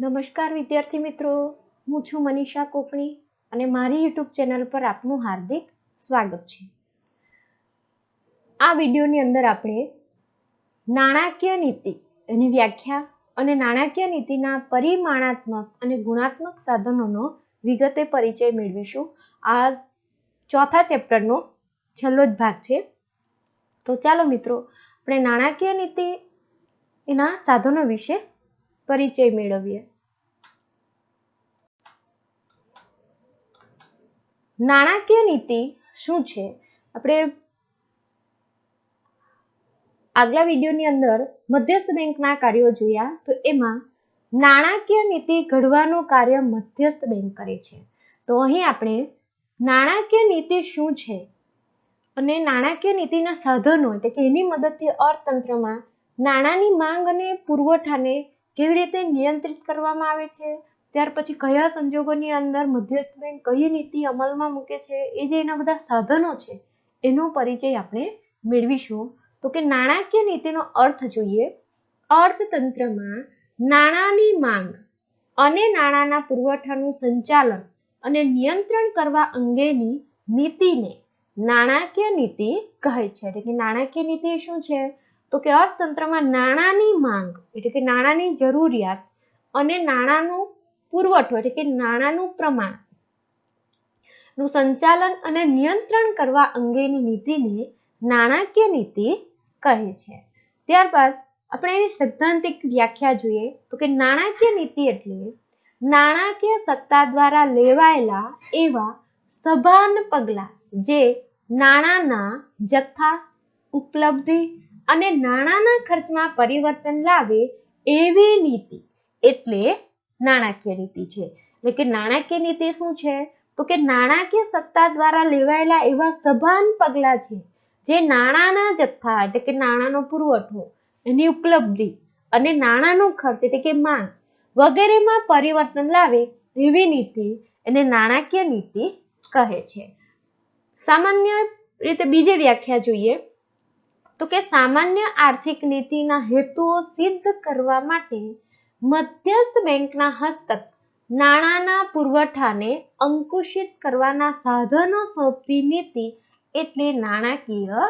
નમસ્કાર વિદ્યાર્થી મિત્રો, હું છું મનીષા કોપણી અને મારી યુટ્યુબ ચેનલ પર આપનું હાર્દિક સ્વાગત છે. આ વિડીયોની અંદર આપણે નાણાકીય નીતિ એની વ્યાખ્યા અને નાણાકીય નીતિના પરિમાણાત્મક અને ગુણાત્મક સાધનોનો વિગતે પરિચય મેળવીશું. આ ચોથા ચેપ્ટરનો છેલ્લો જ ભાગ છે. તો ચાલો મિત્રો, આપણે નાણાકીય નીતિ એના સાધનો વિશે પરિચય મેળવીએ. નાણાકીય નીતિ શું છે? આપણે આગલા વિડીયોની અંદર મધ્યસ્થ બેંકના કાર્યો જોયા, તો એમાં નાણાકીય નીતિ ઘડવાનું કાર્ય મધ્યસ્થ બેંક કરે છે. તો અહીં આપણે નાણાકીય નીતિ શું છે અને નાણાકીય નીતિના સાધનો એટલે કે એની મદદથી અર્થતંત્રમાં નાણાંની માંગ અને પુરવઠાને કેવી રીતે નિયંત્રિત કરવામાં આવે છે, ત્યાર પછી કયા સંજોગોની અંદર મધ્યસ્થ બેંક કઈ નીતિ અમલમાં મૂકે છે, એ જે એના બધા સાધનો છે એનો પરિચય આપણે મેળવીશું. તો કે નાણાકીય નીતિનો અર્થ જોઈએ. અર્થતંત્રમાં નાણાંની માંગ અને નાણાંના પુરવઠાનું સંચાલન અને નિયંત્રણ કરવા અંગેની નીતિને નાણાકીય નીતિ કહે છે. એટલે કે નાણાકીય નીતિ શું છે? તો કે અર્થતંત્રમાં નાણાંની માંગ એટલે કે નાણાંની જરૂરિયાત અને નાણાંનો પુરવઠો એટલે કે નાણાંનું પ્રમાણ નું સંચાલન અને નિયંત્રણ કરવા અંગેની નીતિને નાણાકીય નીતિ કહે છે. ત્યારબાદ આપણે એની સૈદ્ધાંતિક વ્યાખ્યા જોઈએ. તો કે નાણાકીય નીતિ એટલે નાણાકીય સત્તા દ્વારા લેવાયેલા એવા સભાન પગલાં જે નાણાંના જથ્થા, ઉપલબ્ધિ અને નાણાંના ખર્ચમાં પરિવર્તન લાવે એવી નીતિ એટલે નાણાકીય નીતિ છે. એટલે કે નાણાકીય નીતિ શું છે? તો કે નાણાકીય સત્તા દ્વારા લેવાયેલા એવા સભાન પગલાં છે જે નાણાંના જથ્થા એટલે કે નાણાંનો પુરવઠો, એની ઉપલબ્ધિ અને નાણાંનો ખર્ચ એટલે કે માંગ વગેરેમાં પરિવર્તન લાવે એવી નીતિ એને નાણાકીય નીતિ કહે છે. સામાન્ય રીતે બીજી વ્યાખ્યા જોઈએ તો કે સામાન્ય આર્થિક નીતિના હેતુઓ સિદ્ધ કરવા માટે મધ્યસ્થ બેંકના હસ્તક નાણાંના પુરવઠાને અંકુશિત કરવાના સાધનો સોંપતી નીતિ એટલે નાણાકીય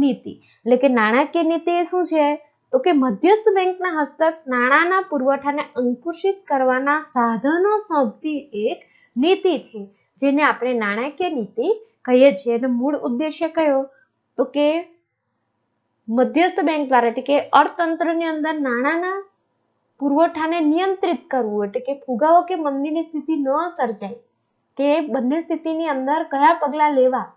નીતિ. એટલે કે નાણાકીય નીતિ શું છે? તો કે મધ્યસ્થ બેંકના હસ્તક નાણાંના પુરવઠાને અંકુશિત કરવાના સાધનો સોંપતી એક નીતિ છે, જેને આપણે નાણાકીય નીતિ કહીએ છીએ. એનો મૂળ ઉદ્દેશ્ય કયો? તો કે મધ્યસ્થ બેંક દ્વારા એટલે કે અર્થતંત્રની અંદર નાણાંના પુરવઠાને નિયંત્રિત કરવું એટલે કે ફુગાવો કે મંદીની સ્થિતિ ન સર્જાય કે બંને સ્થિતિની અંદર કયા પગલાં લેવા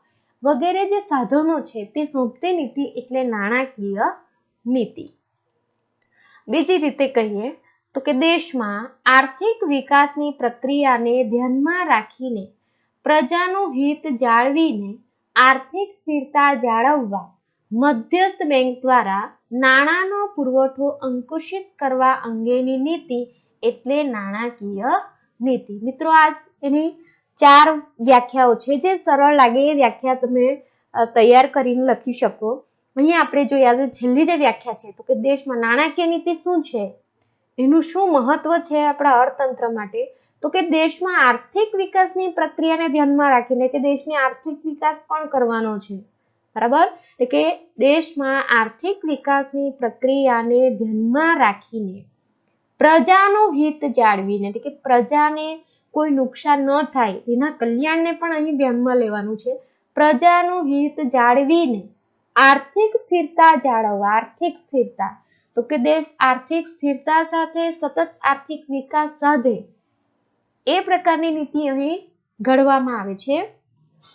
વગેરે જે સાધનો છે તે સોંપતી નીતિ એટલે નાણાકીય નીતિ. બીજી રીતે કહીએ તો કે દેશમાં આર્થિક વિકાસની પ્રક્રિયાને ધ્યાનમાં રાખીને પ્રજાનું હિત જાળવીને આર્થિક સ્થિરતા જાળવવા મધ્યસ્થ બેંક દ્વારા નાણાંનો પુરવઠો અંકુશિત કરવા અંગેની નીતિ એટલે નાણાકીય નીતિ. મિત્રો, આ એની 4 વ્યાખ્યાઓ છે. જે સરળ લાગે એ વ્યાખ્યા તમે તૈયાર કરીને લખી શકો. અહીંયા આપણે જોઈએ છેલ્લી જે વ્યાખ્યા છે તો કે દેશમાં નાણાકીય નીતિ શું છે, એનું શું મહત્વ છે આપણા અર્થતંત્ર માટે? તો કે દેશમાં આર્થિક વિકાસની પ્રક્રિયાને ધ્યાનમાં રાખીને કે દેશની આર્થિક વિકાસ પણ કરવાનો છે, બરાબર? એટલે કે દેશમાં આર્થિક વિકાસની પ્રક્રિયાને ધ્યાનમાં રાખીને પ્રજાનું હિત જાળવીને એટલે કે પ્રજાને કોઈ નુકસાન ન થાય એના કલ્યાણને પણ અહીં ધ્યાનમાં લેવાનું છે. પ્રજાનું હિત જાળવીને આર્થિક સ્થિરતા જાળવવા. આર્થિક સ્થિરતા તો કે દેશ આર્થિક સ્થિરતા સાથે સતત આર્થિક વિકાસ સાધે એ પ્રકારની નીતિ અહીં ઘડવામાં આવે છે.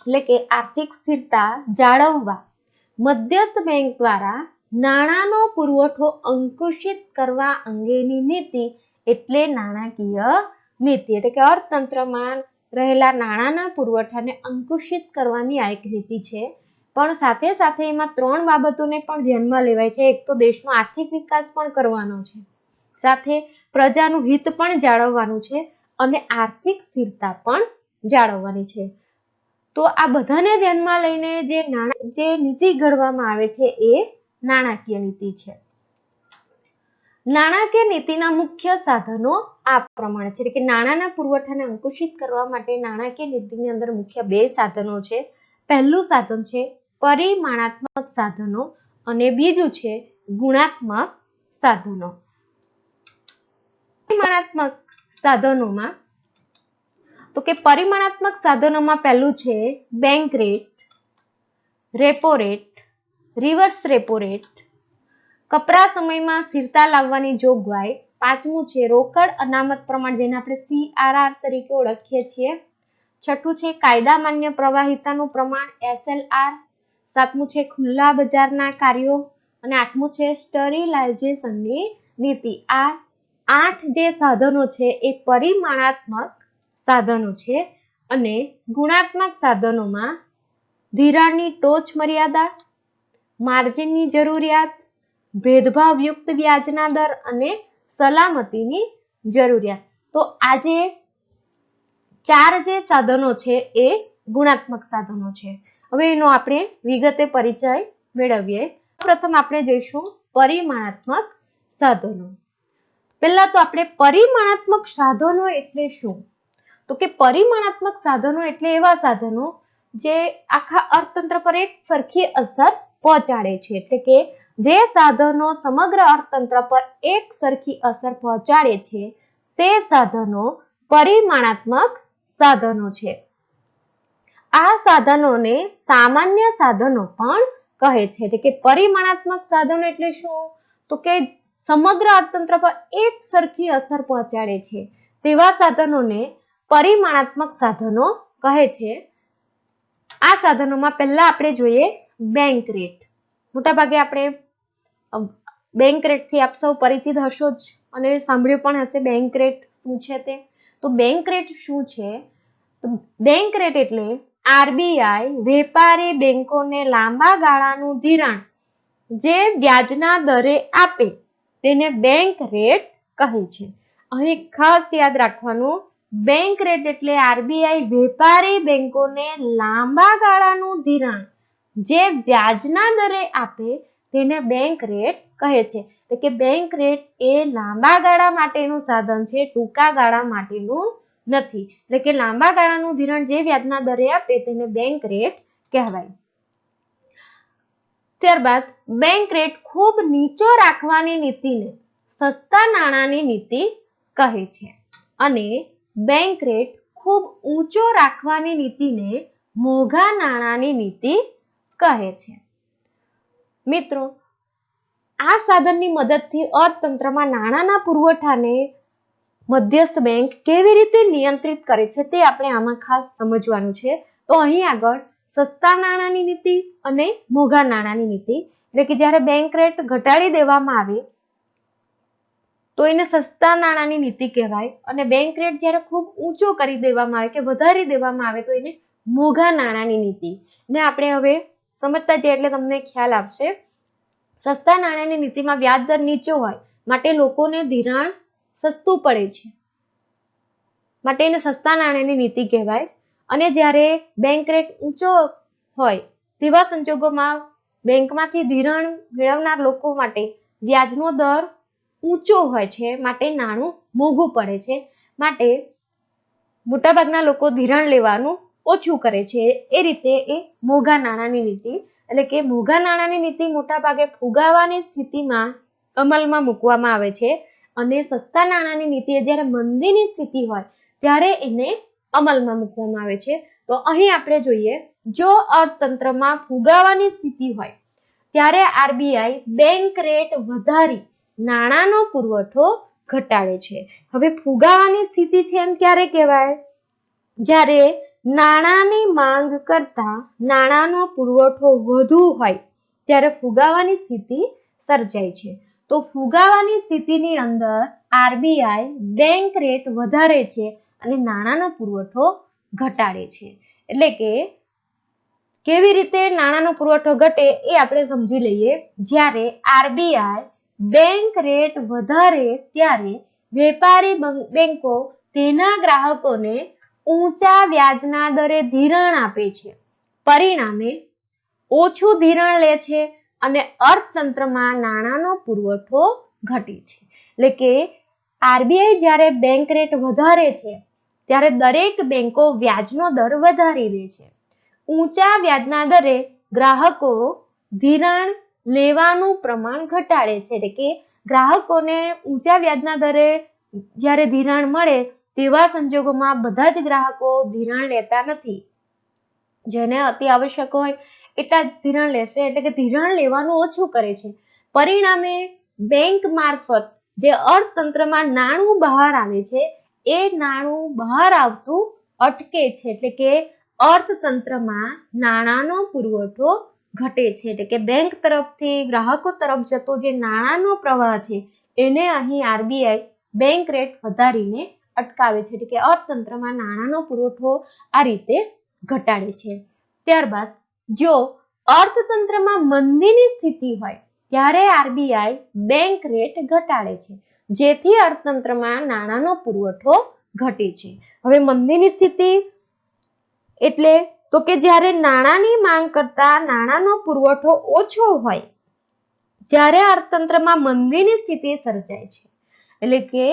એટલે કે આર્થિક સ્થિરતા જાળવવા મધ્યસ્થ બેંક દ્વારા નાણાંનો પુરવઠો અંકુશિત કરવા અંગેની નીતિ એટલે નાણાકીય નીતિ. એટલે કે અર્થતંત્રમાં રહેલા નાણાંના પુરવઠાને અંકુશિત કરવાની આ એક નીતિ છે. પણ સાથે સાથે એમાં 3 બાબતોને પણ ધ્યાનમાં લેવાય છે. એક તો દેશનો આર્થિક વિકાસ પણ કરવાનો છે, સાથે પ્રજાનું હિત પણ જાળવવાનું છે અને આર્થિક સ્થિરતા પણ જાળવવાની છે. તો આ બધાને ધ્યાનમાં લઈને જે નીતિ ઘડવામાં આવે છે એ નાણાકીય નીતિ છે. નાણાકીય નીતિના મુખ્ય સાધનો આ પ્રમાણે છે કે નાણાંના પુરવઠાને અંકુશિત કરવા માટે નાણાકીય નીતિની અંદર મુખ્ય બે સાધનો છે. પહેલું સાધન છે પરિમાણાત્મક સાધનો અને બીજું છે ગુણાત્મક સાધનો. પરિમાણાત્મક સાધનોમાં તો કે પરિમાણાત્મક સાધનોમાં પહેલું છે bank rate, repo rate, reverse repo rate, કપરા સમયમાં સ્થિરતા લાવવાની જોગવાઈ, પાંચમું છે રોકડ અનામત પ્રમાણ જેને આપણે CRR તરીકે ઓળખીએ છીએ, છઠ્ઠું છે કાયદા માન્ય પ્રવાહિતાનું પ્રમાણ SLR, સાતમું છે ખુલ્લા બજારના કાર્યો અને આઠમું છે સ્ટરીલાઇઝેશનની નીતિ. આ 8 જે સાધનો છે એ પરિમાણાત્મક સાધનો છે. અને ગુણાત્મક સાધનોમાં ધિરાણની ટોચ મર્યાદા, માર્જિનની જરૂરિયાત, ભેદભાવયુક્ત વ્યાજના દર અને સલામતીની જરૂરિયાત. તો આજે 4 જે સાધનો છે એ ગુણાત્મક સાધનો છે. હવે એનો આપણે વિગતે પરિચય મેળવીએ. પ્રથમ આપણે જોઈશું પરિમાણાત્મક સાધનો. પહેલા તો આપણે પરિમાણાત્મક સાધનો એટલે શું? તો કે પરિમાણાત્મક સાધનો એટલે એવા સાધનો જે આખા અર્થતંત્ર પર એક સરખી અસર પહોંચાડે છે. એટલે કે જે સાધનો સમગ્ર અર્થતંત્ર પર એક સરખી અસર પહોંચાડે છે તે સાધનો પરિમાણાત્મક સાધનો છે. આ સાધનોને સામાન્ય સાધનો પણ કહે છે. એટલે કે પરિમાણાત્મક સાધનો એટલે શું? તો કે સમગ્ર અર્થતંત્ર પર એક સરખી અસર પહોંચાડે છે તેવા સાધનોને પરિમાણાત્મક સાધનો કહે છે. આ સાધનોમાં પહેલા આપણે જોઈએ બેંક રેટ. મોટાભાગે આપણે બેંક રેટથી આપ સૌ પરિચિત હશો જ અને સાંભળ્યું પણ હશે બેંક રેટ શું છે તે. તો બેંક રેટ શું છે? તો બેંક રેટ એટલે RBI વેપારી બેંકોને લાંબા ગાળાનું ધિરાણ જે વ્યાજના દરે આપે તેને બેંક રેટ કહે છે. અહીં ખાસ યાદ રાખવાનું, બેંક રેટ એટલે RBI વેપારી બેંકોને લાંબા ગાળાનું ધિરાણ જે વ્યાજના દરે આપે તેને બેંક રેટ કહે છે. એટલે કે બેંક રેટ એ લાંબા ગાળા માટેનું સાધન છે, ટૂંકા ગાળા માટેનું નથી. એટલે કે લાંબા ગાળાનું ધિરાણ જે વ્યાજના દરે આપે તેને બેંક રેટ કહેવાય. ત્યારબાદ બેંક રેટ ખૂબ નીચો રાખવાની નીતિને સસ્તા નાણાંની નીતિ કહે છે અને બેંક રેટ ખૂબ ઊંચો રાખવાની નીતિને મોંઘા નાણાંની નીતિ કહે છે. મિત્રો, આ સાધનની મદદથી અર્થતંત્રમાં નાણાંના પુરવઠાને મધ્યસ્થ બેંક કેવી રીતે નિયંત્રિત કરે છે તે આપણે આમાં ખાસ સમજવાનું છે. તો અહીં આગળ સસ્તા નાણાંની નીતિ અને મોંઘા નાણાંની નીતિ, એટલે કે જ્યારે બેંક રેટ ઘટાડી દેવામાં આવે તો એને સસ્તા નાણાંની નીતિ કહેવાય અને બેંક રેટ જ્યારે ખૂબ ઊંચો કરી દેવામાં આવે કે વધારી દેવામાં આવે તો એને મોંઘા નાણાંની નીતિ. ને આપણે હવે સમજતા જઈએ એટલે તમને ખ્યાલ આવશે. સસ્તા નાણાંની નીતિમાં વ્યાજ દર નીચો હોય માટે લોકોને ધિરાણ સસ્તું પડે છે માટે એને સસ્તા નાણાંની નીતિ કહેવાય. અને જ્યારે બેંક રેટ ઊંચો હોય તેવા સંજોગોમાં બેંકમાંથી ધિરાણ મેળવનાર લોકો માટે વ્યાજનો દર ઊંચો હોય છે માટે નાણું મોંઘું પડે છે. માટે મોટાભાગના લોકો ધિરાણ લેવાનું ઓછું કરે છે. એ રીતે એ મોંઘા નાણાંની નીતિ, એટલે કે મોંઘા નાણાંની નીતિ મોટાભાગે ફુગાવાની સ્થિતિમાં અમલમાં મૂકવામાં આવે છે અને સસ્તા નાણાંની નીતિ જ્યારે મંદીની સ્થિતિ હોય ત્યારે એને અમલમાં મૂકવામાં આવે છે. તો અહીં આપણે જોઈએ, જો અર્થતંત્રમાં ફુગાવાની સ્થિતિ હોય ત્યારે RBI બેંક રેટ વધારી નાણાંનો પુરવઠો ઘટાડે છે. હવે ફુગાવાની સ્થિતિ છે એમ ક્યારે કહેવાય? જ્યારે નાણાંની માંગ કરતા નાણાંનો પુરવઠો વધુ હોય ત્યારે ફુગાવાની સ્થિતિ સર્જાય છે. તો ફુગાવાની સ્થિતિની અંદર RBI બેંક રેટ વધારે છે અને નાણાંનો પુરવઠો ઘટાડે છે. એટલે કે કેવી રીતે નાણાંનો પુરવઠો ઘટે એ આપણે સમજી લઈએ. જ્યારે RBI બેંક રેટ વધારે ત્યારે વેપારી બેંકો તેના ગ્રાહકોને ઊંચા વ્યાજના દરે ધિરાણ આપે છે. પરિણામે ઓછું ધિરાણ લે છે અને અર્થતંત્રમાં નાણાંનો પુરવઠો ઘટે છે. એટલે કે આરબીઆઈ જ્યારે બેંક રેટ વધારે છે ત્યારે દરેક બેંકો વ્યાજનો દર વધારી દે છે. ઊંચા વ્યાજના દરે ગ્રાહકો ધિરાણ લેવાનું પ્રમાણ ઘટાડે છે. એટલે કે ગ્રાહકોને ઊંચા વ્યાજના દરે જ્યારે ધિરાણ મળે તેવા સંજોગોમાં બધા જ ગ્રાહકો ધિરાણ લેતા નથી. જેને અતિ આવશ્યક હોય એટલા જ ધિરાણ લેશે, એટલે કે ધિરાણ લેવાનું ઓછું કરે છે. પરિણામે બેંક મારફત જે અર્થતંત્રમાં નાણું બહાર આવે છે એ નાણું બહાર આવતું અટકે છે. એટલે કે અર્થતંત્રમાં નાણાંનો પુરવઠો ઘટે છે. એટલે કે બેંક તરફથી ગ્રાહકો તરફ જતો જે નાણાંનો પ્રવાહ છે એને અહીં આરબીઆઈ બેંક રેટ વધારીને અટકાવે છે. એટલે કે અર્થતંત્રમાં નાણાંનો પુરવઠો આ રીતે ઘટાડે છે. ત્યારબાદ જો અર્થતંત્રમાં મંદીની સ્થિતિ હોય ત્યારે આરબીઆઈ બેંક રેટ ઘટાડે છે, જેથી અર્થતંત્રમાં નાણાંનો પુરવઠો ઘટે છે. હવે મંદીની સ્થિતિ એટલે તો કે જ્યારે નાણાંની માંગ કરતા નાણાંનો પુરવઠો ઓછો હોય ત્યારે અર્થતંત્રમાં મંદીની સ્થિતિ સર્જાય છે. એટલે કે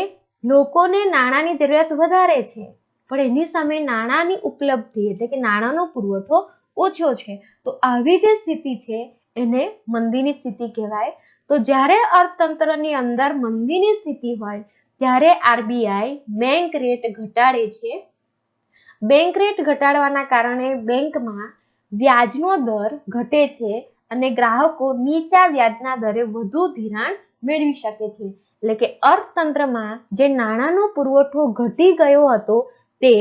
લોકોને નાણાંની જરૂરિયાત વધારે છે પણ એની સામે નાણાંની ઉપલબ્ધિ એટલે કે નાણાંનો પુરવઠો ઓછો છે. તો આવી જે સ્થિતિ છે એને મંદીની સ્થિતિ કહેવાય. તો જ્યારે અર્થતંત્રની અંદર મંદીની સ્થિતિ હોય ત્યારે આરબીઆઈ બેંક રેટ ઘટાડે છે. બેંક રેટ ઘટાડવાના કારણે બેંકમાં વ્યાજનો દર ઘટે છે અને ગ્રાહકો નીચા વ્યાજના દરે વધુ ધિરાણ મેળવી શકે છે. એટલે કે અર્થતંત્રમાં જે નાણાંનો પુરવઠો ઘટી ગયો હતો તે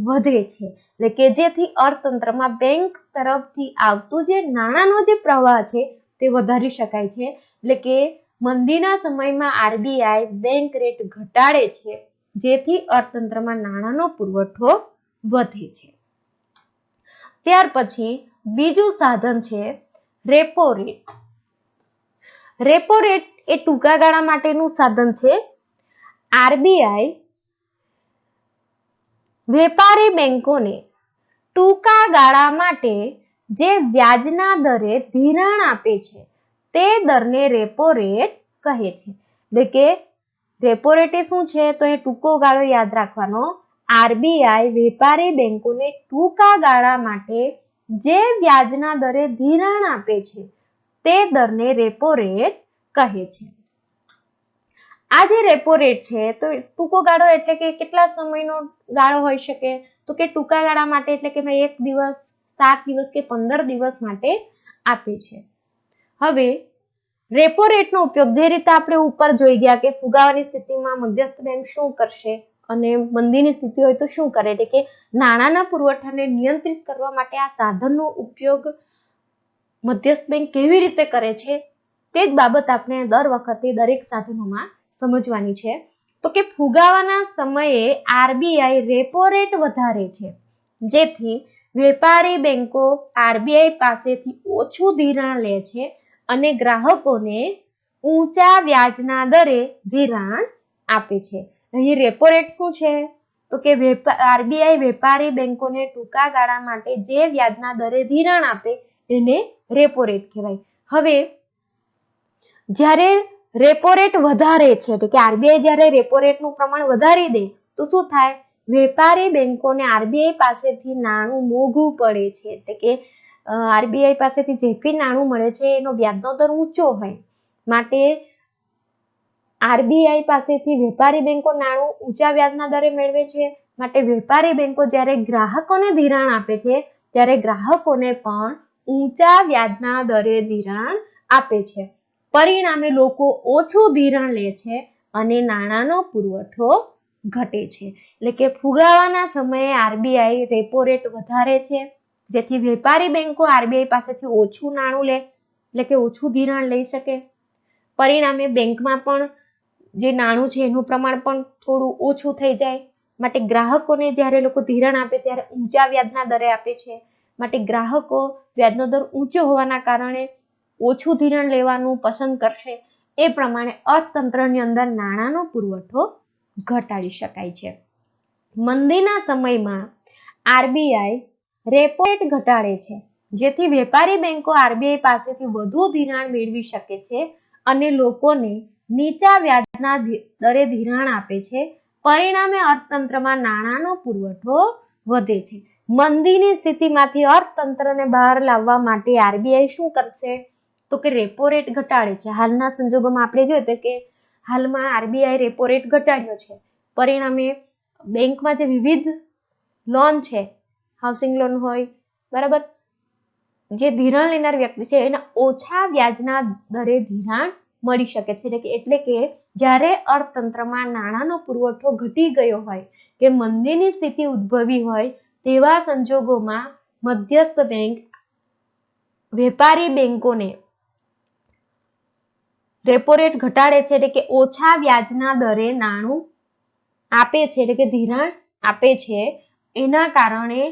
વધે છે. એટલે કે જેથી અર્થતંત્રમાં બેંક તરફથી આવતું જે નાણાંનો જે પ્રવાહ છે તે વધારી શકાય છે. એટલે કે મંદીના સમયમાં આરબીઆઈ બેંક રેટ ઘટાડે છે, જેથી અર્થતંત્રમાં નાણાંનો પુરવઠો વધે છે. ત્યાર પછી બીજું સાધન છે રેપો રેટ. રેપો રેટ એ ટૂંકા ગાળા માટેનું સાધન છે. આરબીઆઈ વેપારી બેંકોને ટૂંકા ગાળા માટે જે વ્યાજના દરે ધિરાણ આપે છે તે દરને રેપો રેટ કહે છે. એટલે કે રેપો રેટ એ શું છે તો એ ટૂંકો ગાળો યાદ રાખવાનો. આરબીઆઈ વેપારી બેંકોને ટૂંકા ગાળા માટે જે વ્યાજના દરે ધિરાણ આપે છે તે દરને રેપો રેટ કહે છે. આ જે રેપો રેટ છે તો ટૂંકો ગાળો એટલે કે કેટલા સમયનો ગાળો હોઈ શકે તો કે ટૂંકા ગાળા માટે એટલે કે 1 દિવસ, 7 દિવસ કે 15 દિવસ માટે આપે છે. હવે રેપો રેટનો ઉપયોગ જે રીતે આપણે ઉપર જોઈ ગયા કે ફુગાવાની સ્થિતિમાં મધ્યસ્થ બેંક શું કરશે અને મંદીની સ્થિતિ હોય તો શું કરે, એટલે કે નાણાંના પુરવઠાને નિયંત્રિત કરવા માટે આ સાધનનો ઉપયોગ મધ્યસ્થ બેંક કેવી રીતે કરે છે તે જ બાબત આપણે દર વખતે દરેક સાધનોમાં સમજવાની છે. તો કે ફુગાવાના સમયે આરબીઆઈ રેપો રેટ વધારે છે, જેથી વેપારી બેંકો આરબીઆઈ પાસેથી ઓછું ધિરાણ લે છે અને ગ્રાહકોને ઊંચા વ્યાજના દરે ધિરાણ આપે છે. અહીં રેપો રેટ શું છે તો કે આરબીઆઈ વેપારી બેંકોને ટૂંકા ગાળા માટે જે વ્યાજના દરે ધિરાણ આપે એને રેપો રેટ કહેવાય. હવે જ્યારે રેપો રેટ વધારે છે એટલે કે આરબીઆઈ જ્યારે રેપો રેટનું પ્રમાણ વધારી દે તો શું થાય, વેપારી બેંકોને આરબીઆઈ પાસેથી નાણું મોંઘું પડે છે. એટલે કે આરબીઆઈ પાસેથી જે કંઈ નાણું મળે છે એનો વ્યાજનો દર ઊંચો હોય માટે આરબીઆઈ પાસેથી વેપારી બેંકો નાણું ઊંચા વ્યાજના દરે મેળવે છે. માટે વેપારી બેંકો જ્યારે ગ્રાહકોને ધિરાણ આપે છે ત્યારે ગ્રાહકોને પણ ઊંચા વ્યાજના દરે ધિરાણ આપે છે. પરિણામે લોકો ઓછું ધિરાણ લે છે અને નાણાંનો પુરવઠો ઘટે છે. એટલે કે ફુગાવાના સમયે આરબીઆઈ રેપો રેટ વધારે છે, જેથી વેપારી બેંકો આરબીઆઈ પાસેથી ઓછું નાણું લે એટલે કે ઓછું ધિરાણ લઈ શકે. પરિણામે બેંકમાં પણ જે નાણું છે એનું પ્રમાણ પણ થોડું ઓછું થઈ જાય. માટે ગ્રાહકોને જ્યારે લોકો ધિરાણ આપે ત્યારે ઊંચા વ્યાજના દરે આપે છે. માટે ગ્રાહકો વ્યાજનો દર ઊંચો હોવાના કારણે ઓછું ધિરાણ લેવાનું પસંદ કરશે. એ પ્રમાણે અર્થતંત્રની અંદર નાણાંનો પુરવઠો ઘટાડી શકાય છે. મંદીના સમયમાં આરબીઆઈ રેપો રેટ ઘટાડે છે, જેથી વેપારી બેંકો આરબીઆઈ પાસેથી વધુ ધિરાણ મેળવી શકે છે અને લોકોને નીચા વ્યાજના દરે ધિરાણ આપે છે. પરિણામે અર્થતંત્રમાં નાણાંનો પુરવઠો વધે છે. મંદીની સ્થિતિમાંથી અર્થતંત્રને બહાર લાવવા માટે આરબીઆઈ શું કરશે? તો કે રેપો રેટ ઘટાડે છે. હાલના સંજોગોમાં આપણે જોઈએ કે હાલમાં આરબીઆઈ રેપો રેટ ઘટાડ્યો છે. પરિણામે બેંકમાં જે વિવિધ લોન છે, હાઉસિંગ લોન હોય, બરાબર, જે ધિરાણ લેનાર વ્યક્તિ છે એને ઓછા વ્યાજના દરે ધિરાણ મળી શકે છે. એટલે કે જ્યારે અર્થતંત્રમાં નાણાંનો પુરવઠો ઘટી ગયો હોય કે મંદીની સ્થિતિ ઉદ્ભવી હોય તેવા સંજોગોમાં મધ્યસ્થ બેંક વેપારી બેંકોને રેપો રેટ ઘટાડે છે, એટલે કે ઓછા વ્યાજના દરે નાણું આપે છે, એટલે કે ધિરાણ આપે છે. એના કારણે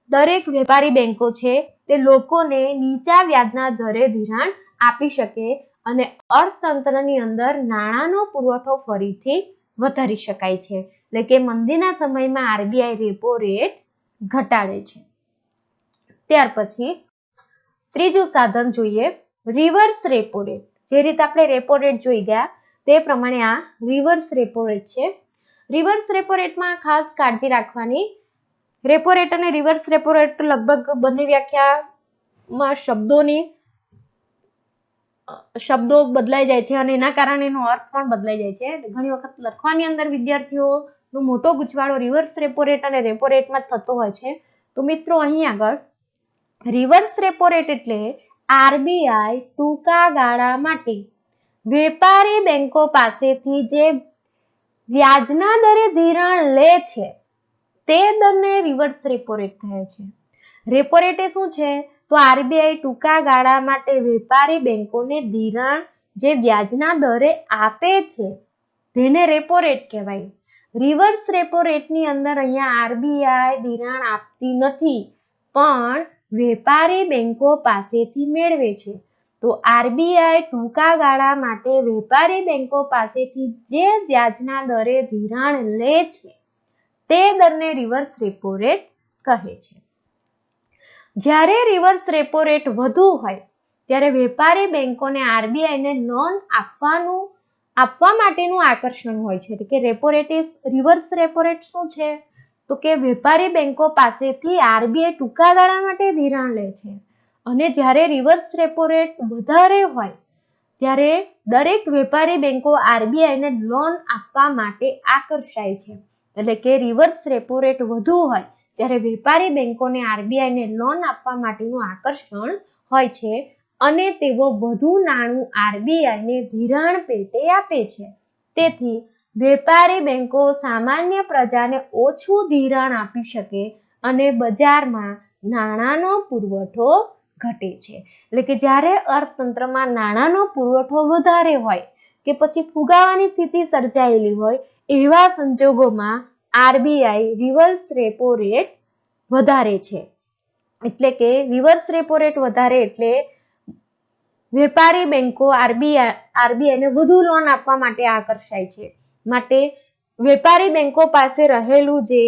દરેક વેપારી બેંકો છે તે લોકોને નીચા વ્યાજના દરે ધિરાણ આપી શકે અને અર્થતંત્રની અંદર નાણાંનો પુરવઠો ફરીથી વધારી શકાય છે. એટલે કે મંદીના સમયમાં આરબીઆઈ રેપો રેટ ઘટાડે છે. ત્યાર પછી ત્રીજું સાધન જોઈએ, રિવર્સ રેપો રેટ. જે રીતે આપણે રેપો રેટ જોઈ ગયા તે પ્રમાણે આ રિવર્સ રેપો રેટ છે. રિવર્સ રેપો રેટમાં ખાસ કાળજી રાખવાની, રેપો રેટ અને રિવર્સ રેપો રેટ લગભગ બંને વ્યાખ્યામાં શબ્દો બદલાઈ જાય છે અને એના કારણે એનો અર્થ પણ બદલાઈ જાય છે. ઘણી વખત લખવાની અંદર વિદ્યાર્થીઓનો મોટો ગૂંચવાડો રિવર્સ રેપો રેટ અને રેપો રેટમાં થતો હોય છે. તો મિત્રો અહીં આગળ રિવર્સ રેપો રેટ એટલે આરબીઆઈ ટૂંકા ગાળા માટે વેપારી બેંકો પાસેથી જે વ્યાજના દરે ધિરાણ લે છે તે દરને રિવર્સ રેપો રેટ કહે છે. રેપો રેટ એ શું છે? તો આરબીઆઈ ટૂંકા ગાળા માટે વેપારી બેંકોને ધિરાણ જે વ્યાજના દરે આપે છે તેને રેપો રેટ કહેવાય. રિવર્સ રેપો રેટની અંદર અહીંયા આરબીઆઈ ધિરાણ આપતી નથી પણ વેપારી બેંકો પાસેથી મેળવે છે. તો આરબીઆઈ ટૂંકા ગાળા માટે વેપારી બેંકો પાસેથી જે વ્યાજના દરે ધિરાણ લે છે તે દરને રિવર્સ રેપો રેટ કહે છે. જ્યારે રિવર્સ રેપો રેટ વધુ હોય ત્યારે વેપારી બેંકોને આરબીઆઈને લોન આપવા માટેનું આકર્ષણ હોય છે. એટલે કે repo rate reverse repo rate શું છે? તો કે વેપારી બેંકો પાસેથી આરબીઆઈ ટૂંકા ગાળા માટે ધિરાણ લે છે અને જ્યારે રિવર્સ રેપો રેટ વધારે હોય ત્યારે દરેક વેપારી બેંકો આરબીઆઈને લોન આપવા માટે આકર્ષાય છે. એટલે કે રિવર્સ રેપો રેટ વધુ હોય ત્યારે વેપારી બેંકોને આરબીઆઈને લોન આપવા માટેનું આકર્ષણ હોય છે અને તેઓ વધુ નાણું આરબીઆઈને ધિરાણ પેટે આપે છે. તેથી વેપારી બેંકો સામાન્ય પ્રજાને ઓછું ધિરાણ આપી શકે અને બજારમાં નાણાંનો પુરવઠો ઘટે છે. એટલે કે જ્યારે અર્થતંત્રમાં નાણાંનો પુરવઠો વધારે હોય કે પછી ફુગાવાની સ્થિતિ સર્જાયેલી હોય એવા સંજોગોમાં આરબીઆઈ રિવર્સ રેપો રેટ વધારે છે. એટલે કે રિવર્સ રેપો રેટ વધારે એટલે વેપારી બેંકો આરબીઆઈને વધુ લોન આપવા માટે આકર્ષાય છે. માટે વેપારી બેંકો પાસે રહેલું જે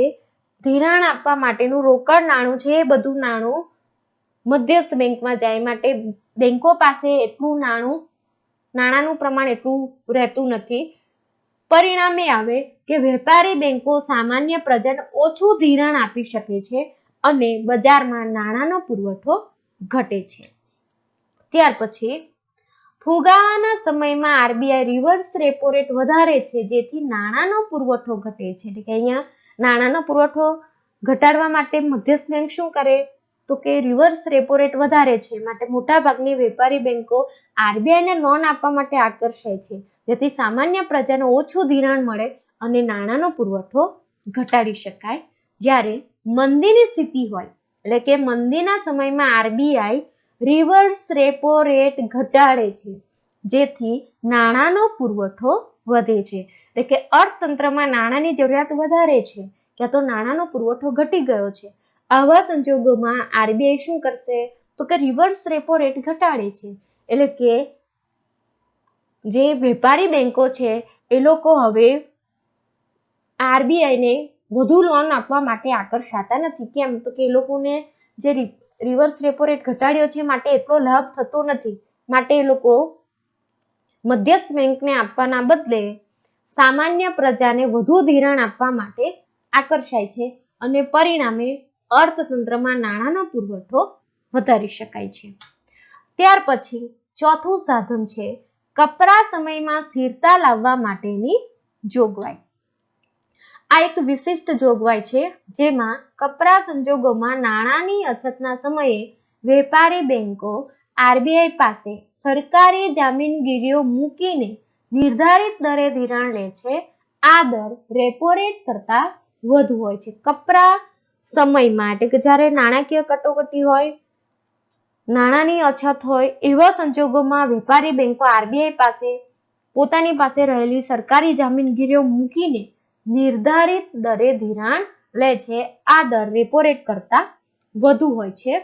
ધિરાણ આપવા માટેનું રોકડ નાણું છે એ બધું નાણું મધ્યસ્થ બેંકમાં જાય. માટે બેંકો પાસે એટલું નાણાંનું પ્રમાણ એટલું રહેતું નથી. પરિણામે આવે કે વેપારી બેંકો સામાન્ય પ્રજાને ઓછું ધિરાણ આપી શકે છે અને બજારમાં નાણાંનો પુરવઠો ઘટે છે. ત્યાર પછી ફુગાવાના સમયમાં આરબીઆઈ રિવર્સ રેપો રેટ વધારે છે જેથી નાણાંનો પુરવઠો ઘટે છે. એટલે કે અહીંયા નાણાંનો પુરવઠો ઘટાડવા માટે મધ્યસ્થ બેંક શું કરે? તો કે રિવર્સ રેપો રેટ વધારે છે માટે મોટાભાગની વેપારી બેંકો આરબીઆઈને લોન આપવા માટે આકર્ષાય છે જેથી સામાન્ય પ્રજાને ઓછું ધિરાણ મળે અને નાણાંનો પુરવઠો ઘટાડી શકાય. જ્યારે મંદીની સ્થિતિ હોય એટલે કે મંદીના સમયમાં આરબીઆઈ રિવર્સ રેપો રેટ ઘટાડે છે જેથી નાણાંનો પુરવઠો વધે છે. એટલે કે અર્થતંત્રમાં નાણાંની જરૂરિયાત વધારે છે ક્યાં તો નાણાંનો પુરવઠો ઘટી ગયો છે. આવા સંજોગોમાં આરબીઆઈ શું કરશે? તો કે રિવર્સ રેપો રેટ ઘટાડે છે. એટલે કે જે વેપારી બેંકો છે એ લોકો હવે આરબીઆઈને વધુ લોન આપવા માટે આકર્ષાતા નથી. કેમ? તો કે એ લોકોને જે રિવર્સ રેપો રેટ ઘટાડ્યો છે માટે એટલો લાભ થતો નથી. માટે એ લોકો મધ્યસ્થ બેંકને આપવાના બદલે સામાન્ય પ્રજાને વધુ ધિરાણ આપવા માટે આકર્ષાય છે અને પરિણામે અર્થતંત્રમાં નાણાંનો પુરવઠો વધારી શકાય છે. ત્યાર પછી ચોથું સાધન છે કપરા સમયમાં સ્થિરતા લાવવા માટેની જોગવાઈ. આ એક વિશિષ્ટ જોગવાઈ છે જેમાં કપરા સંજોગોમાં નાણાંની અછતના સમયે વેપારી બેંકો આરબીઆઈ પાસે સરકારી જામીનગીરીઓ મૂકીને નિર્ધારિત દરે ધિરાણ લે છે. આ દર રેપો રેટ કરતા વધુ હોય છે. કપરા સમયમાં એટલે કે જ્યારે નાણાકીય કટોકટી હોય, નાણાંની અછત હોય એવા સંજોગોમાં વેપારી બેંકો આરબીઆઈ પાસે પોતાની પાસે રહેલી સરકારી જામીનગીરીઓ મૂકીને નિર્ધારિત દરે ધિરાણ લે છે. આ દર રેપો રેટ કરતા વધુ હોય છે.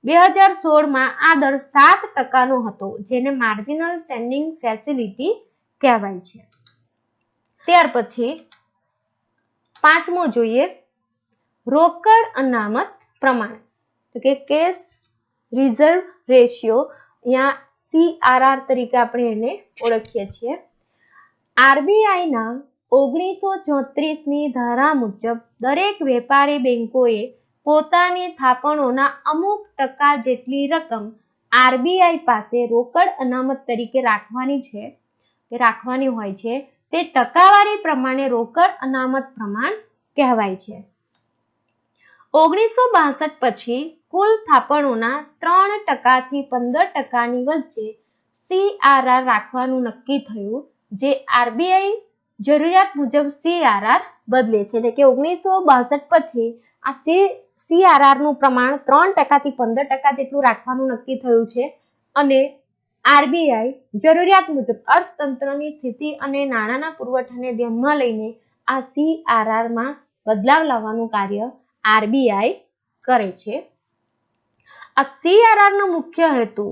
2016માં આ દર 7% હતો, જેને માર્જિનલ સ્ટેન્ડિંગ ફેસિલિટી કહેવાય છે. ત્યાર પછી પાંચમો જોઈએ રોકડ અનામત પ્રમાણ, તો કે કેશ રિઝર્વ રેશિયો, અહીંયા CRR તરીકે આપણે એને ઓળખીએ છીએ. આરબીઆઈના 1934ની ધારા મુજબ દરેક વેપારી બેંકોએ પોતાની થાપણોના અમુક ટકા જેટલી રકમ આરબીઆઈ પાસે રોકડ અનામત તરીકે રાખવાની હોય છે. તે ટકાવારી પ્રમાણે રોકડ અનામત પ્રમાણ કહેવાય છે. 1962 પછી કુલ થાપણોના 3% થી 15%ની વચ્ચે CRR રાખવાનું નક્કી થયું, જે આરબીઆઈ જરૂરિયાત મુજબ CRR બદલે છે. એટલે કે 1962 પછી આ CRR નું પ્રમાણ 3% થી 15% જેટલું રાખવાનું નક્કી થયું છે અને આરબીઆઈ જરૂરિયાત મુજબ અર્થતંત્રની સ્થિતિ અને નાણાંના પુરવઠાને ધ્યાનમાં લઈને આ CRR માં બદલાવ લાવવાનું કાર્ય આરબીઆઈ કરે છે. આ CRR નો મુખ્ય હેતુ,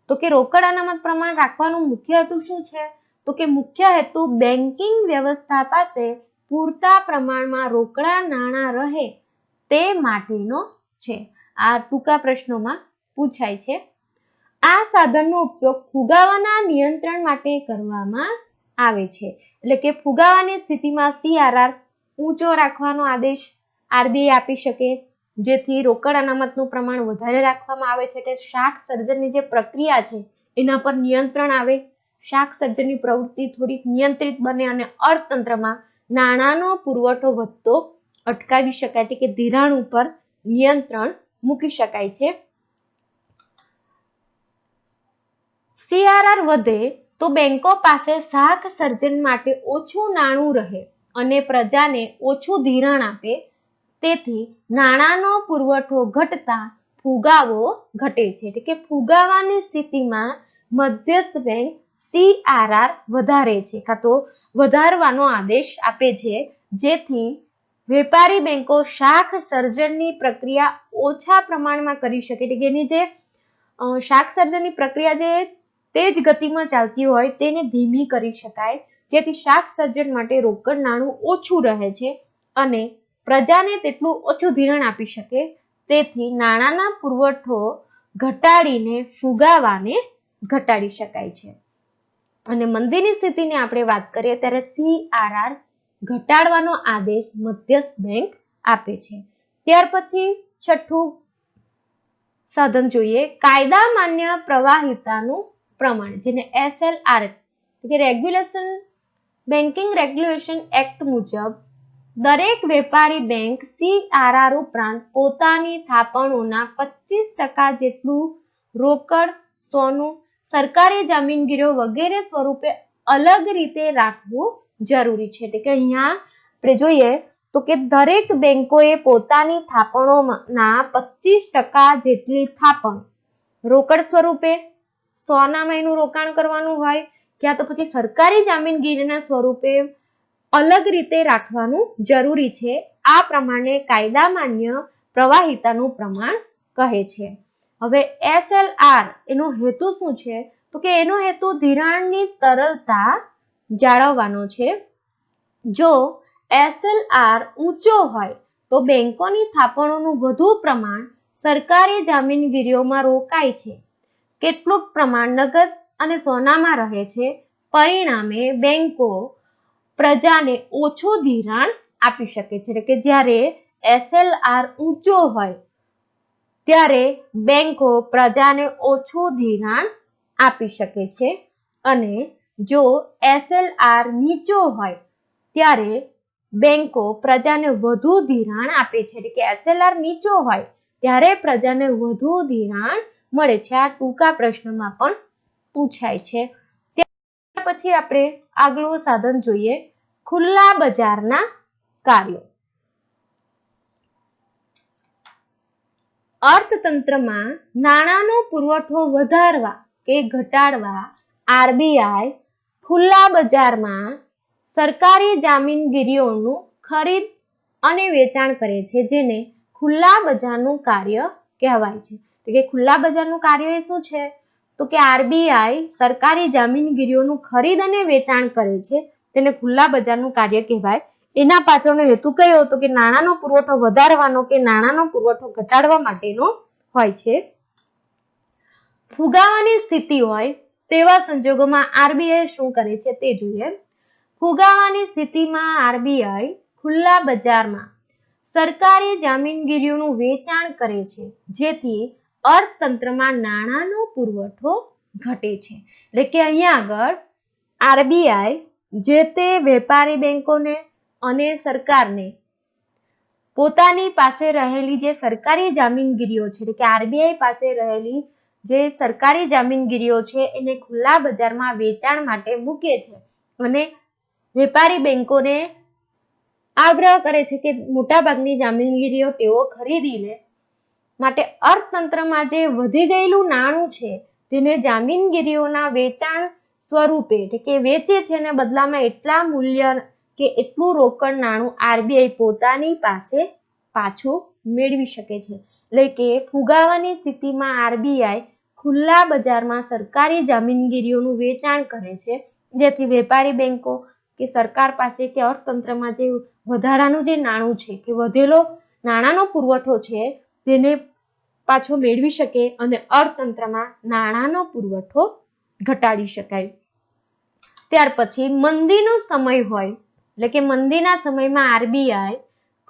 તો કે રોકડ અનામત પ્રમાણ રાખવાનો મુખ્ય હેતુ શું છે? તો કે મુખ્ય હેતુ બેન્કિંગ વ્યવસ્થા પાસે પૂરતા પ્રમાણમાં રોકડા નાણાં રહે તે માટેનો છે. આ ટૂંકા પ્રશ્નોમાં પૂછાય છે. આ સાધનનો ઉપયોગ ફુગાવાના નિયંત્રણ માટે કરવામાં આવે છે. એટલે કે ફુગાવાની સ્થિતિમાં CRR ઊંચો રાખવાનો આદેશ આરબીઆઈ આપી શકે, જેથી રોકડ અનામતનું પ્રમાણ વધારે રાખવામાં આવે છે. એટલે શાખ સર્જનની જે પ્રક્રિયા છે એના પર નિયંત્રણ આવે, શાખ સર્જનની પ્રવૃત્તિ થોડીક નિયંત્રિત બને અને અર્થતંત્રમાં નાણાંનો પુરવઠો વધતો અટકાવી શકાય, એટલે કે ધિરાણ ઉપર નિયંત્રણ મૂકી શકાય છે. CRR વધે તો બેંકો પાસે શાખ સર્જન માટે ઓછું નાણું રહે અને પ્રજાને ઓછું ધિરાણ આપે, તેથી નાણાંનો પુરવઠો ઘટતા ફુગાવો ઘટે છે. એટલે કે ફુગાવાની સ્થિતિમાં મધ્યસ્થ બેંક CRR વધારે છે કાં તો વધારવાનો આદેશ આપે છે, જેથી વેપારી બેંકો શાખ સર્જનની પ્રક્રિયા ઓછા પ્રમાણમાં કરી શકે. એટલે કે એની જે શાખ સર્જનની પ્રક્રિયા જે તેજ ગતિમાં ચાલતી હોય તેને ધીમી કરી શકાય, જેથી શાખ સર્જન માટે રોકડ નાણું ઓછું રહે છે અને પ્રજાને તેટલું ઓછું ધિરાણ આપી શકે, તેથી નાણાંના પુરવઠો ઘટાડીને ફુગાવાને ઘટાડી શકાય છે. અને મંદીની સ્થિતિની આપણે વાત કરીએ ત્યારે CRR ઘટાડવાનો આદેશ મધ્યસ્થ બેંક આપે છે. ત્યાર પછી છઠ્ઠું સાધન જોઈએ કાયદા માન્ય પ્રવાહિતાનું પ્રમાણ, જેને SLR એટલે રેગ્યુલેશન બેન્કિંગ રેગ્યુલેશન એક્ટ મુજબ દરેક વેપારી બેંક CRR ઉપરાંત પોતાની થાપણોના 25% જેટલું રોકડ, સોનું, સરકારી જામીનગીરીઓ વગેરે સ્વરૂપે અલગ રીતે રાખવું જરૂરી છે. એટલે કે અહીંયા આપણે જોઈએ તો કે દરેક બેંકોએ પોતાની થાપણોના 25% જેટલી થાપણ રોકડ સ્વરૂપે, સોનામાં એનું રોકાણ કરવાનું હોય, ક્યાં તો પછી સરકારી જામીનગીરીના સ્વરૂપે અલગ રીતે રાખવાનું જરૂરી છે. આ પ્રમાણે કાયદા માન્ય પ્રવાહિતાનું પ્રમાણ કહે છે. હવે SLR એનો હેતુ શું છે? તો કે એનો હેતુ ધિરાણની તરલતા જાળવવાનો છે. જો SLR ઊંચો હોય તો બેંકોની થાપણોનું વધુ પ્રમાણ સરકારી જામીનગીરીઓમાં રોકાય છે, કેટલુંક પ્રમાણ નગદ અને સોનામાં રહે છે, પરિણામે બેંકો પ્રજાને ઓછું ધિરાણ આપી શકે છે. એટલે કે જ્યારે SLR ઊંચો હોય ત્યારે બેંકો પ્રજાને ઓછું ધિરાણ આપી શકે છે અને જો SLR નીચો હોય ત્યારે બેંકો પ્રજાને વધુ ધિરાણ આપે છે. એટલે કે SLR નીચો હોય ત્યારે પ્રજાને વધુ ધિરાણ મળે છે. આ ટૂંકા પ્રશ્નમાં પણ પૂછાય છે. ત્યાર પછી આપણે આગળનું સાધન જોઈએ, ખુલ્લા બજારના કાર્યો. અર્થતંત્રમાં નાણાંનો પુરવઠો વધારવા કે ઘટાડવા RBI ખુલ્લા બજારમાં સરકારી જામીનગીરીઓનું ખરીદ અને વેચાણ કરે છે, જેને ખુલ્લા બજારનું કાર્ય કહેવાય છે. એટલે કે ખુલ્લા બજારનું કાર્ય એ શું છે? તો કે RBI સરકારી જામીનગીરીઓનું ખરીદ અને વેચાણ કરે છે, તેને ખુલ્લા બજારનું કાર્ય કહેવાય. એના પાછળનો હેતુ કયો હતો? કે નાણાંનો પુરવઠો વધારવાનો કે નાણાંનો પુરવઠો ઘટાડવા માટેનો હોય છે. ફુગાવાની સ્થિતિ હોય તેવા સંજોગોમાં RBI શું કરે છે તે જોઈએ. ફુગાવાની સ્થિતિમાં RBI ખુલ્લા બજારમાં સરકારી જામીનગીરીઓનું વેચાણ કરે છે, જેથી અર્થતંત્રમાં નાણાંનો પુરવઠો ઘટે છે. એટલે કે અહીંયા આગળ RBI જે તે વેપારી બેંકોને અને સરકારને પોતાની પાસે રહેલી જે સરકારી જામીનગીરીઓ છે, એટલે કે RBI પાસે રહેલી જે સરકારી જામીનગીરીઓ છે એને ખુલ્લા બજારમાં વેચાણ માટે મૂકે છે અને વેપારી બેંકોને આગ્રહ કરે છે કે મોટાભાગની જામીનગીરીઓ તેઓ ખરીદી લે. માટે અર્થતંત્રમાં જે વધી ગયેલું નાણું છે તેને જામીનગીરીઓના વેચાણ સ્વરૂપે એટલે કે વેચે છે અને બદલામાં એટલા મૂલ્ય કે એટલું રોકડ નાણું RBI પોતાની પાસે પાછું મેળવી શકે છે. એટલે કે ફુગાવાની સ્થિતિમાં RBI ખુલ્લા બજારમાં સરકારી જામીનગીરીઓનું વેચાણ કરે છે, જેથી વેપારી બેંકો કે સરકાર પાસે કે અર્થતંત્રમાં જે વધારાનું જે નાણું છે કે વધેલો નાણાંનો પુરવઠો છે તેને પાછો મેળવી શકે અને અર્થતંત્રમાં નાણાંનો પુરવઠો ઘટાડી શકાય. ત્યાર પછી મંદીનો સમય હોય એટલે કે મંદીના સમયમાં RBI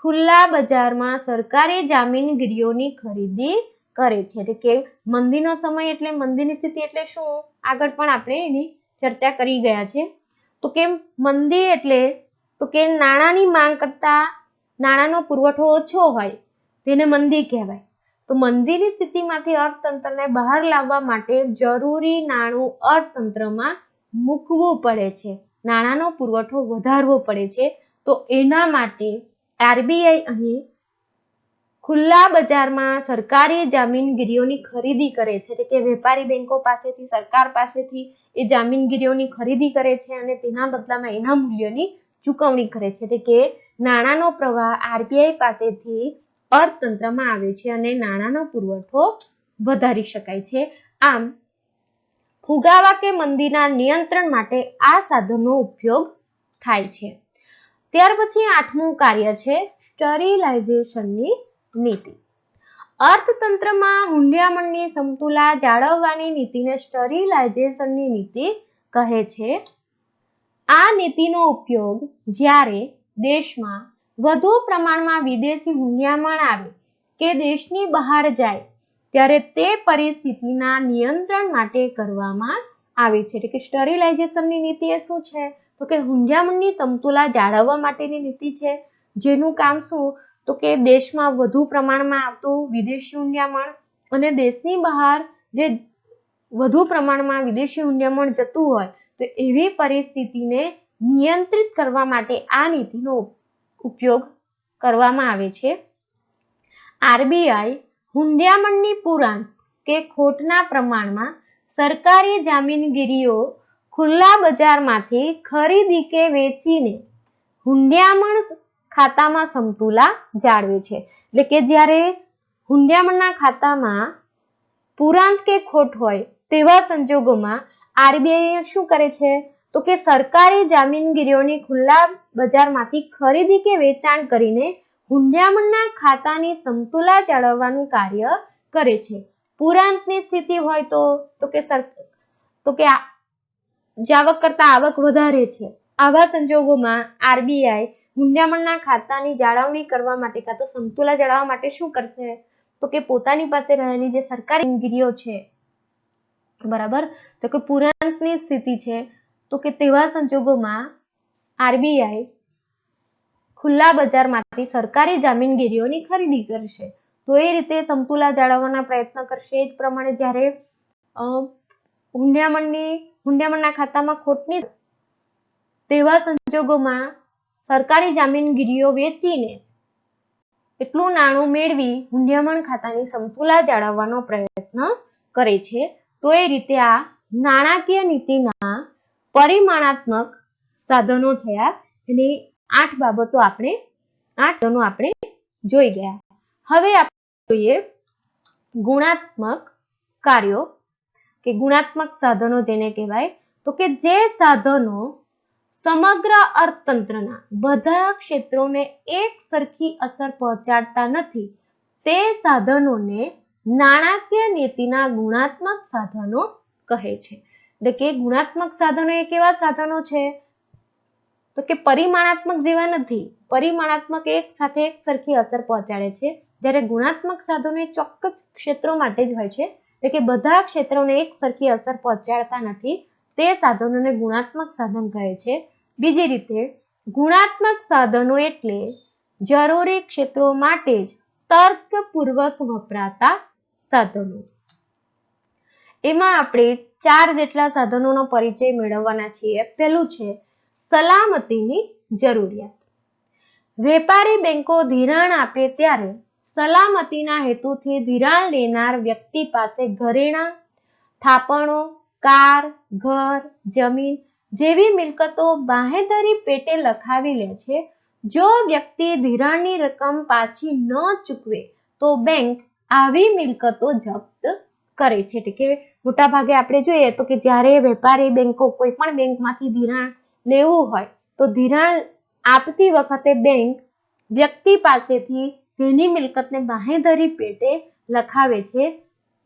ખુલ્લા બજારમાં સરકારી જામીનગીરીઓની ખરીદી કરે છે. એટલે કે મંદીનો સમય એટલે મંદીની સ્થિતિ એટલે શું? આગળ પણ આપણે એની ચર્ચા કરી ગયા છે. તો કે મંદી એટલે તો કે નાણાંની માંગ કરતા નાણાંનો પુરવઠો ઓછો હોય તેને મંદી કહેવાય. તો મંદીની સ્થિતિમાંથી અર્થતંત્રને બહાર લાવવા માટે જરૂરી નાણું અર્થતંત્રમાં મૂકવું પડે છે, નાણાંનો પુરવઠો વધારવો પડે છે. તો એના માટે RBI અહીં ખુલ્લા બજારમાં સરકારી જામીનગીરીઓની ખરીદી કરે છે. એટલે કે વેપારી બેંકો પાસેથી સરકાર પાસેથી એ જામીનગીરીઓની ખરીદી કરે છે અને તેના બદલામાં એના મૂલ્યની ચૂકવણી કરે છે. એટલે કે નાણાંનો પ્રવાહ RBI પાસેથી અર્થતંત્રમાં આવે છે અને નાણાંનો પુરવઠો વધારી શકાય છે. આમ ફુગાવા કે મંદીના નિયંત્રણ માટે આ સાધનનો ઉપયોગ થાય છે. ત્યાર પછી 8મું કાર્ય છે સ્ટરીલાઇઝેશનની નીતિ. અર્થતંત્રમાં હુંડિયામણની સમતુલા જાળવવાની નીતિને સ્ટરીલાઇઝેશનની નીતિ કહે છે. આ નીતિનો ઉપયોગ જ્યારે દેશમાં વધુ પ્રમાણમાં વિદેશી હુંડિયામણ આવે કે દેશની બહાર જાય ત્યારે તે પરિસ્થિતિના નિયંત્રણ માટે કરવામાં આવે છે. એટલે કે સ્ટરીલાઇઝેશનની નીતિ એ શું છે? તો કે હુંડિયામણની સમતુલા જાળવવા માટેની નીતિ છે, જેનું કામ શું? તો કે દેશમાં વધુ પ્રમાણમાં આવતું વિદેશી હુંડિયામણ અને દેશની બહાર જે વધુ પ્રમાણમાં વિદેશી હુંડિયામણ જતું હોય તો એવી પરિસ્થિતિને નિયંત્રિત કરવા માટે આ નીતિનો ઉપયોગ કરવામાં આવે છે. RBI હુંડિયામણની પુરાંત કે ખોટના પ્રમાણમાં સરકારી જામીનગીરીઓ ખુલ્લા બજારમાંથી ખરીદી કે વેચીને હુંડિયામણ ખાતામાં સમતુલા જાળવે છે. એટલે કે જ્યારે હુંડિયામણના ખાતામાં પુરાંત કે ખોટ હોય તેવા સંજોગોમાં RBI શું કરે છે? તો કે સરકારી જામીનગીરીઓની ખુલ્લા બજારમાંથી ખરીદી કે વેચાણ કરીને હુંડિયામણના ખાતાની સમતુલા જાળવવાનું કાર્ય કરે છે. પુરાંતની સ્થિતિ હોય તો કે જે આવક કરતા આવક વધારે છે, આવા સંજોગોમાં આરબીઆઈ હુંડિયામણના ખાતાની જાળવણી કરવા માટે કાં તો સમતુલા જાળવવા માટે શું કરશે, તો કે પોતાની પાસે રહેલી જે સરકારી કામગીરીઓ છે, બરાબર, તો કે પુરાંતની સ્થિતિ છે, તો કે તેવા સંજોગોમાં આરબીઆઈ ખુલ્લા બજારમાંથી સરકારી જામીનગીરીઓની ખરીદી કરશે. તો એ રીતે સમતુલા જાળવવાના પ્રયત્ન કરશે. એ જ પ્રમાણે જ્યારે હુંડિયામણના ખાતામાં ખોટની તેવા સંજોગોમાં સરકારી જામીનગીરીઓ વેચીને એટલું નાણું મેળવી હુંડિયામણ ખાતાની સમતુલા જાળવવાનો પ્રયત્ન કરે છે. તો એ રીતે આ નાણાકીય નીતિના પરિમાણાત્મક સાધનો થયા. એની 8 બાબતો આપણે જોઈ ગયા. હવે આપણે જોઈએ ગુણાત્મક કાર્યો કે ગુણાત્મક સાધનો જેને કહેવાય, તો કે જે સાધનો સમગ્ર અર્થતંત્રના બધા ક્ષેત્રોને એક સરખી અસર પહોંચાડતા નથી, તે સાધનોને નાણાકીય નીતિના ગુણાત્મક સાધનો કહે છે. એટલે કે ગુણાત્મક સાધનો એ કેવા સાધનો છે, તો કે પરિમાણાત્મક જેવા નથી. પરિમાણાત્મક એક સાથે એક સરખી અસર પહોંચાડે છે, જ્યારે ગુણાત્મક સાધનો એ ચોક્કસ ક્ષેત્રો માટે જ હોય છે, એટલે કે બધા ક્ષેત્રોને એક સરખી અસર પહોંચાડતા નથી, તે સાધનોને ગુણાત્મક સાધન કહે છે. બીજી રીતે ગુણાત્મક સાધનો એટલે જરૂરી ક્ષેત્રો માટે જ તર્કપૂર્વક વપરાતા સાધનો. એમાં આપણે 4 જેટલા સાધનોનો પરિચય મેળવવાના છીએ. પહેલું છે સલામતીની જરૂરિયાત. વેપારી બેંકો ધિરાણ આપે ત્યારે સલામતીના હેતુથી ધિરાણ લેનાર વ્યક્તિ પાસે ઘરેણાં, થાપણો, કાર, ઘર, જમીન જેવી મિલકતો બાંહેધરી પેટે લખાવી લે છે. જો વ્યક્તિ ધિરાણની રકમ પાછી ન ચૂકવે તો બેંક આવી મિલકતો જપ્ત કરે છે. એટલે કે મોટા ભાગે આપણે જોઈએ તો કે જ્યારે વેપારી બેંકો કોઈ પણ બેંકમાંથી ધિરાણ લેવું હોય તો ધિરાણ આપતી વખતે બેંક વ્યક્તિ પાસેથી તેની મિલકતને બાંહેધરી પેટે લખાવે છે,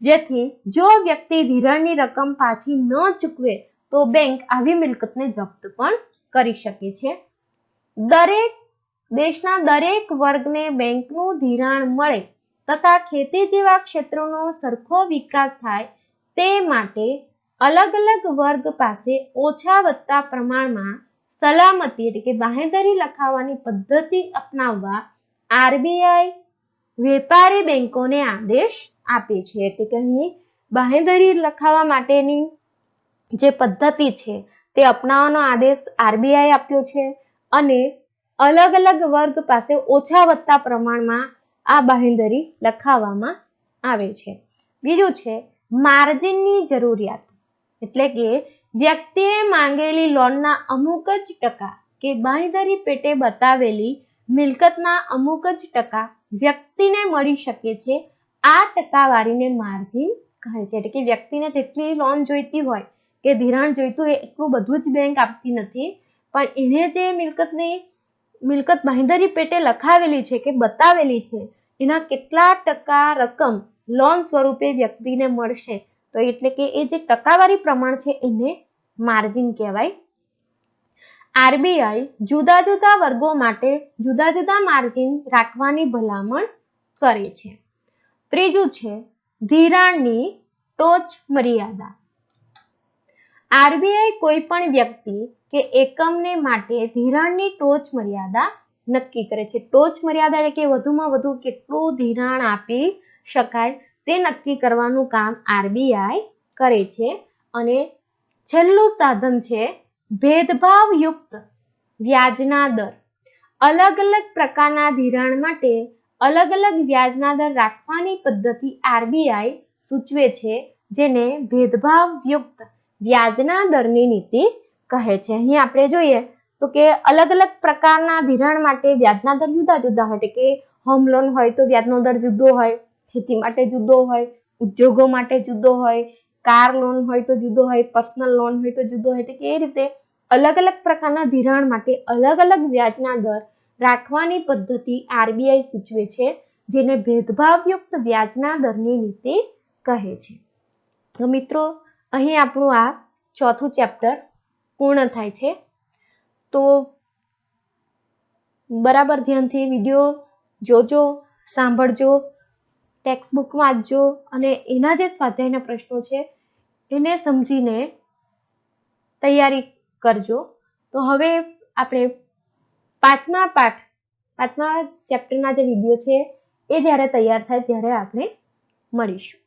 જેથી જો વ્યક્તિ ધિરાણની રકમ પાછી ન ચૂકવે તો બેંક આવી મિલકતને જપ્ત પણ કરી શકે છે. દેશના દરેક વર્ગને બેંકનું ધિરાણ મળે તથા ખેતી જેવા ક્ષેત્રોનો સરખો વિકાસ થાય તે માટે અલગ અલગ વર્ગ પાસે ઓછા વત્તા પ્રમાણમાં સલામતી એટલે કે બાંહેધરી લખાવવાની પદ્ધતિ અપનાવવા આરબીઆઈ વેપારી બેંકોને આદેશ આપે છે. એટલે કે અહીં બાંહેધરી લખાવવા માટેની જે પદ્ધતિ છે તે અપનાવવાનો આદેશ આરબીઆઈ આપ્યો છે અને અલગ અલગ વર્ગ પાસે ઓછા વત્તા પ્રમાણમાં આ બાંહેધરી લખાવવામાં આવે છે. બીજું છે માર્જિનની જરૂરિયાત. એટલે કે વ્યક્તિએ માંગેલી લોનના અમુક જ ટકા કે બાંહેધરી પેટે બતાવેલી મિલકતના અમુક જ ટકા વ્યક્તિને મળી શકે છે. આ ટકાવારીને માર્જિન કહે છે. એટલે કે વ્યક્તિને જેટલી લોન જોઈતી હોય કે ધિરાણ જોઈતું હોય એટલું બધું જ બેંક આપતી નથી, પણ એને જે મિલકત બાંહેધરી પેટે લખાવેલી છે કે બતાવેલી છે એના કેટલા ટકા રકમ લોન સ્વરૂપે વ્યક્તિને મળશે, તો એટલે કે એ જે ટકાવારી પ્રમાણ છે એને માર્જિન કહેવાય. આરબીઆઈ જુદા જુદા વર્ગો માટે જુદા જુદા માર્જિન રાખવાની ભલામણ કરે છે. ત્રીજું છે ધિરાણની ટોચ મર્યાદા. આરબીઆઈ કોઈ પણ વ્યક્તિ કે એકમને માટે ધિરાણની ટોચ મર્યાદા નક્કી કરે છે. ટોચ મર્યાદા એટલે કે વધુમાં વધુ કેટલું ધિરાણ આપી શકાય તે નક્કી કરવાનું કામ આરબીઆઈ કરે છે. અને છેલ્લું સાધન છે ભેદભાવયુક્ત વ્યાજના દર. અલગ અલગ પ્રકારના ધિરાણ માટે અલગ અલગ વ્યાજના દર રાખવાની પદ્ધતિ આરબીઆઈ સૂચવે છે, જેને ભેદભાવયુક્ત વ્યાજના દરની નીતિ કહે છે. અહીં આપણે જોઈએ તો કે અલગ અલગ પ્રકારના ધિરાણ માટે વ્યાજના દર જુદા જુદા હોય. એટલે કે હોમ લોન હોય તો વ્યાજનો દર જુદો હોય, ખેતી માટે જુદો હોય, ઉદ્યોગો માટે જુદો હોય, કાર લોન હોય તો જુદો હોય, પર્સનલ લોન હોય તો જુદો હોય. એટલે કે એ રીતે અલગ અલગ પ્રકારના ધિરાણ માટે અલગ અલગ વ્યાજના દર રાખવાની પદ્ધતિ આરબીઆઈ સૂચવે છે, જેને ભેદભાવયુક્ત વ્યાજના દરની નીતિ કહે છે. તો મિત્રો અહીં આપણું આ ચોથું ચેપ્ટર પૂર્ણ થાય છે. તો બરાબર ધ્યાનથી વિડીયો જોજો, સાંભળજો, ટેક્સ્ટ બુક વાંચજો અને એના જે સ્વાધ્યાયના પ્રશ્નો છે એને સમજીને તૈયારી કરજો. તો હવે આપણે પાંચમા ચેપ્ટરના જે વિડીયો છે એ જ્યારે તૈયાર થાય ત્યારે આપણે મળીશું.